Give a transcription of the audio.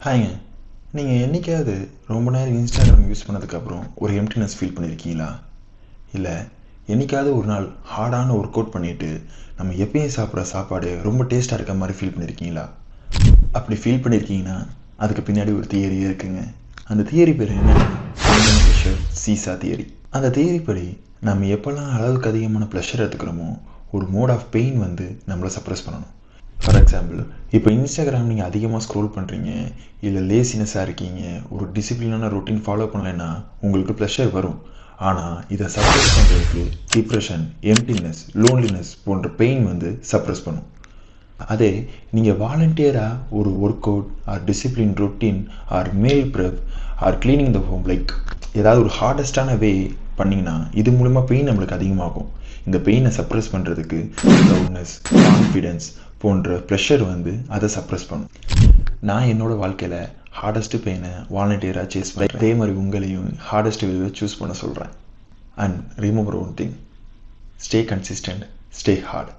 ஹாய்ங்க. நீங்கள் என்றைக்காவது ரொம்ப நேரம் இன்ஸ்டாகிராம் யூஸ் பண்ணதுக்கப்புறம் ஒரு எம்ப்டினஸ் ஃபீல் பண்ணியிருக்கீங்களா? இல்லை என்றைக்காவது ஒரு நாள் ஹார்டான ஒர்க் அவுட் பண்ணிவிட்டு நம்ம எப்பயும் சாப்பிட்ற சாப்பாடு ரொம்ப டேஸ்ட்டாக இருக்க மாதிரி ஃபீல் பண்ணியிருக்கீங்களா? அப்படி ஃபீல் பண்ணியிருக்கீங்கன்னா அதுக்கு பின்னாடி ஒரு தியரியே இருக்குங்க. அந்த தியரி பேர் என்னன்னா சீசா தியரி. அந்த தியரி படி நம்ம எப்போல்லாம் அளவுக்கு அதிகமான ப்ளஷர் எடுத்துக்கிறோமோ ஒரு மோட் ஆஃப் பெயின் வந்து நம்மளை சப்ரஸ் பண்ணணும். ஃபார் எக்ஸாம்பிள், இப்போ இன்ஸ்டாகிராம் நீங்கள் அதிகமாக ஸ்க்ரோல் பண்ணுறீங்க, இல்லை லேசினஸாக இருக்கீங்க, ஒரு டிசிப்ளினான ரொட்டீன் ஃபாலோ பண்ணலைன்னா உங்களுக்கு ப்ளஷர் வரும். ஆனால் இதை சப்ரஸ் பண்ணுறதுக்கு டிப்ரெஷன், எம்டினஸ், லோன்லினஸ் போன்ற பெயின் வந்து சப்ரஸ் பண்ணும். அதே நீங்கள் வாலண்டியராக ஒரு work out or discipline routine or meal prep or cleaning the home like ஏதாவது ஒரு ஹார்டஸ்டான வே பண்ணிங்கன்னா இது மூலமாக பெயின் நம்மளுக்கு அதிகமாகும். இந்த பெயினை சப்ரஸ் பண்ணுறதுக்கு லவுட்னஸ், கான்ஃபிடென்ஸ் போன்ற ப்ரெஷர் வந்து அதை சப்ரஸ் பண்ணும். நான் என்னோடய வாழ்க்கையில் ஹார்டஸ்ட்டு பெயினை வாலண்டியராக சேஸ் பண்ணேன். அதே மாதிரி உங்களையும் ஹார்டஸ்ட் வேவை சூஸ் பண்ண சொல்கிறேன். And remember one thing, stay consistent, stay heart.